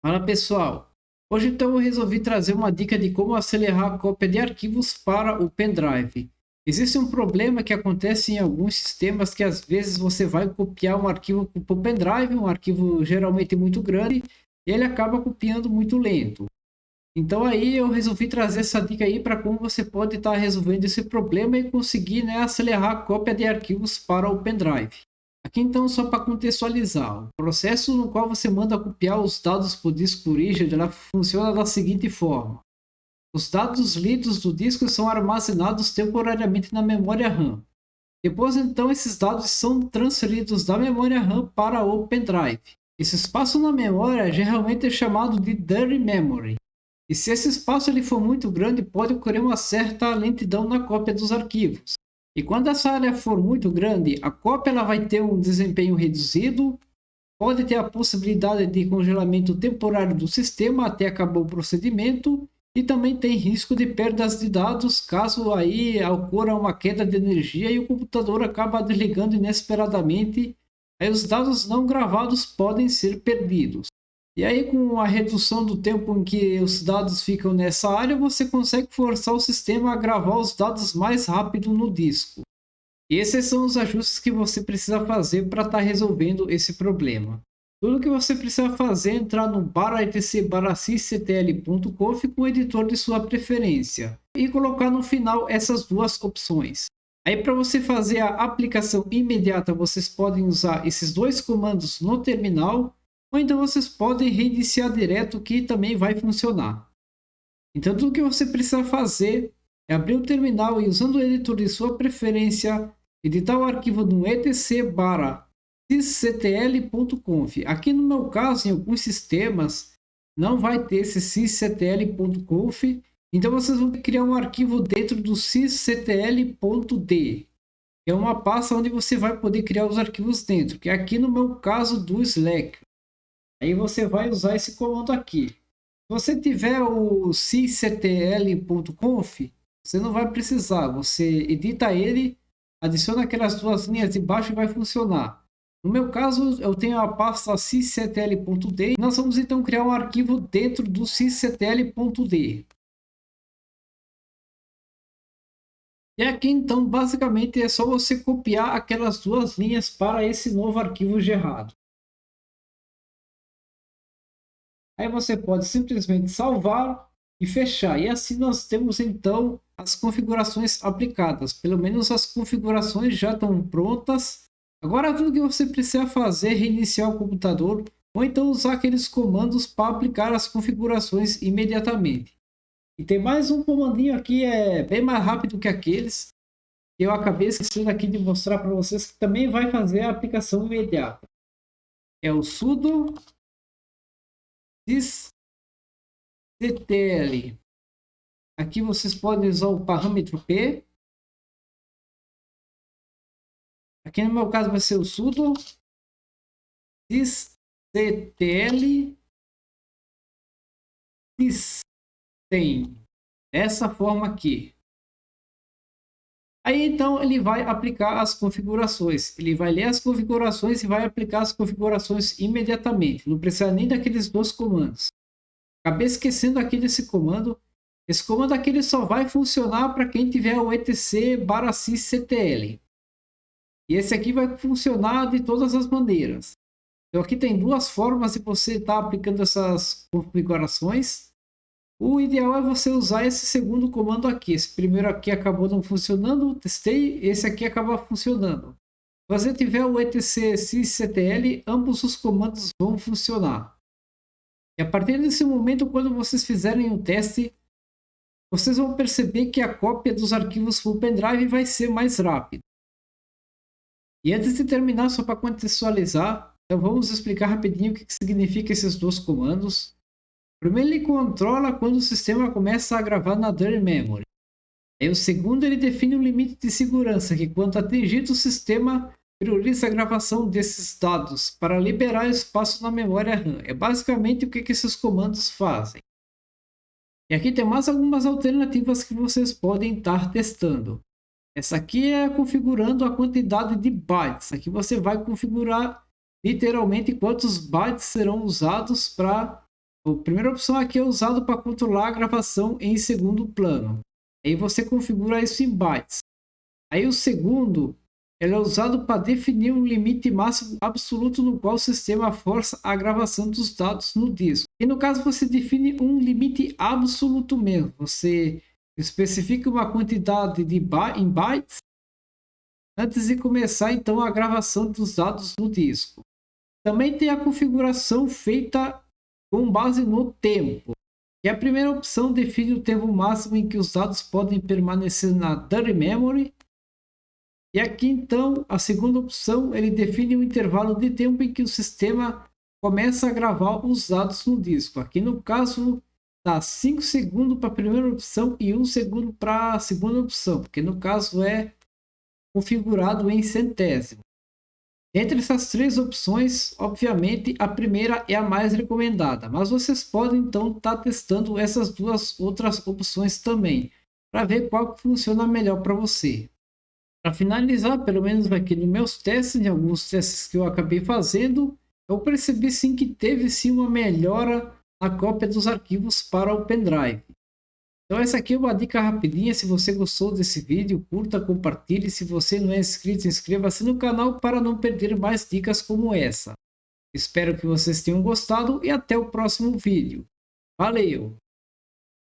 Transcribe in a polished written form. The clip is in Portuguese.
Fala pessoal, hoje então eu resolvi trazer uma dica de como acelerar a cópia de arquivos para o pendrive. Existe um problema que acontece em alguns sistemas que às vezes você vai copiar um arquivo para o pendrive, um arquivo geralmente muito grande, e ele acaba copiando muito lento. Então aí eu resolvi trazer essa dica aí para como você pode estar resolvendo esse problema e conseguir, acelerar a cópia de arquivos para o pendrive. Aqui então, só para contextualizar, o processo no qual você manda copiar os dados para o disco rígido, ela funciona da seguinte forma. Os dados lidos do disco são armazenados temporariamente na memória RAM. Depois então, esses dados são transferidos da memória RAM para o pendrive. Esse espaço na memória geralmente é chamado de dirty memory. E se esse espaço ele for muito grande, pode ocorrer uma certa lentidão na cópia dos arquivos. E quando essa área for muito grande, a cópia ela vai ter um desempenho reduzido, pode ter a possibilidade de congelamento temporário do sistema até acabar o procedimento, e também tem risco de perdas de dados caso aí ocorra uma queda de energia e o computador acaba desligando inesperadamente, aí os dados não gravados podem ser perdidos. E aí, com a redução do tempo em que os dados ficam nessa área, você consegue forçar o sistema a gravar os dados mais rápido no disco. E esses são os ajustes que você precisa fazer para estar resolvendo esse problema. Tudo que você precisa fazer é entrar no /etc/sysctl.conf com o editor de sua preferência e colocar no final essas duas opções. Aí, para você fazer a aplicação imediata, vocês podem usar esses dois comandos no terminal, ou então vocês podem reiniciar direto, que também vai funcionar. Então, tudo que você precisa fazer é abrir o terminal e, usando o editor de sua preferência, editar o arquivo no etc/sysctl.conf. Aqui no meu caso, em alguns sistemas, não vai ter esse sysctl.conf, então vocês vão criar um arquivo dentro do sysctl.d, que é uma pasta onde você vai poder criar os arquivos dentro, que é aqui no meu caso do Slack. Aí você vai usar esse comando aqui. Se você tiver o sysctl.conf, você não vai precisar. Você edita ele, adiciona aquelas duas linhas de baixo e vai funcionar. No meu caso, eu tenho a pasta sysctl.d. Nós vamos então criar um arquivo dentro do sysctl.d. E aqui então, basicamente, é só você copiar aquelas duas linhas para esse novo arquivo gerado. Aí você pode simplesmente salvar e fechar. E assim nós temos então as configurações aplicadas. Pelo menos as configurações já estão prontas. Agora tudo que você precisa fazer é reiniciar o computador ou então usar aqueles comandos para aplicar as configurações imediatamente. E tem mais um comandinho aqui, é bem mais rápido que aqueles, que eu acabei esquecendo aqui de mostrar para vocês, que também vai fazer a aplicação imediata. É o sudo sysctl. Aqui vocês podem usar o parâmetro p. Aqui no meu caso vai ser o sudo sysctl system. Dessa forma aqui. Aí então ele vai aplicar as configurações. Ele vai ler as configurações e vai aplicar as configurações imediatamente. Não precisa nem daqueles dois comandos. Acabei esquecendo aqui desse comando. Esse comando aqui ele só vai funcionar para quem tiver o etc/sysctl. E esse aqui vai funcionar de todas as maneiras. Então aqui tem duas formas de você estar aplicando essas configurações. O ideal é você usar esse segundo comando aqui. Esse primeiro aqui acabou não funcionando, testei, esse aqui acaba funcionando. Se você tiver o etc/sysctl, ambos os comandos vão funcionar. E a partir desse momento, quando vocês fizerem o teste, vocês vão perceber que a cópia dos arquivos para o pendrive vai ser mais rápida. E antes de terminar, só para contextualizar, então vamos explicar rapidinho o que significa esses dois comandos. Primeiro, ele controla quando o sistema começa a gravar na dirty memory. E o segundo, ele define um limite de segurança, que quando atingido o sistema prioriza a gravação desses dados para liberar espaço na memória RAM. É basicamente o que esses comandos fazem. E aqui tem mais algumas alternativas que vocês podem estar testando. Essa aqui é configurando a quantidade de bytes. Aqui você vai configurar literalmente quantos bytes serão usados para A primeira opção aqui é usado para controlar a gravação em segundo plano. Aí você configura isso em bytes. Aí o segundo, ele é usado para definir um limite máximo absoluto no qual o sistema força a gravação dos dados no disco. E no caso você define um limite absoluto mesmo. Você especifica uma quantidade em bytes antes de começar então a gravação dos dados no disco. Também tem a configuração feita com base no tempo. E a primeira opção define o tempo máximo em que os dados podem permanecer na Dirty Memory. E aqui então, a segunda opção, ele define o intervalo de tempo em que o sistema começa a gravar os dados no disco. Aqui no caso, dá 5 segundos para a primeira opção e 1 segundo para a segunda opção, porque no caso é configurado em centésimo. Entre essas três opções, obviamente, a primeira é a mais recomendada, mas vocês podem então estar testando essas duas outras opções também, para ver qual que funciona melhor para você. Para finalizar, pelo menos aqui nos meus testes, em alguns testes que eu acabei fazendo, eu percebi sim que teve sim uma melhora na cópia dos arquivos para o pendrive. Então essa aqui é uma dica rapidinha. Se você gostou desse vídeo, curta, compartilhe. Se você não é inscrito, inscreva-se no canal para não perder mais dicas como essa. Espero que vocês tenham gostado e até o próximo vídeo. Valeu!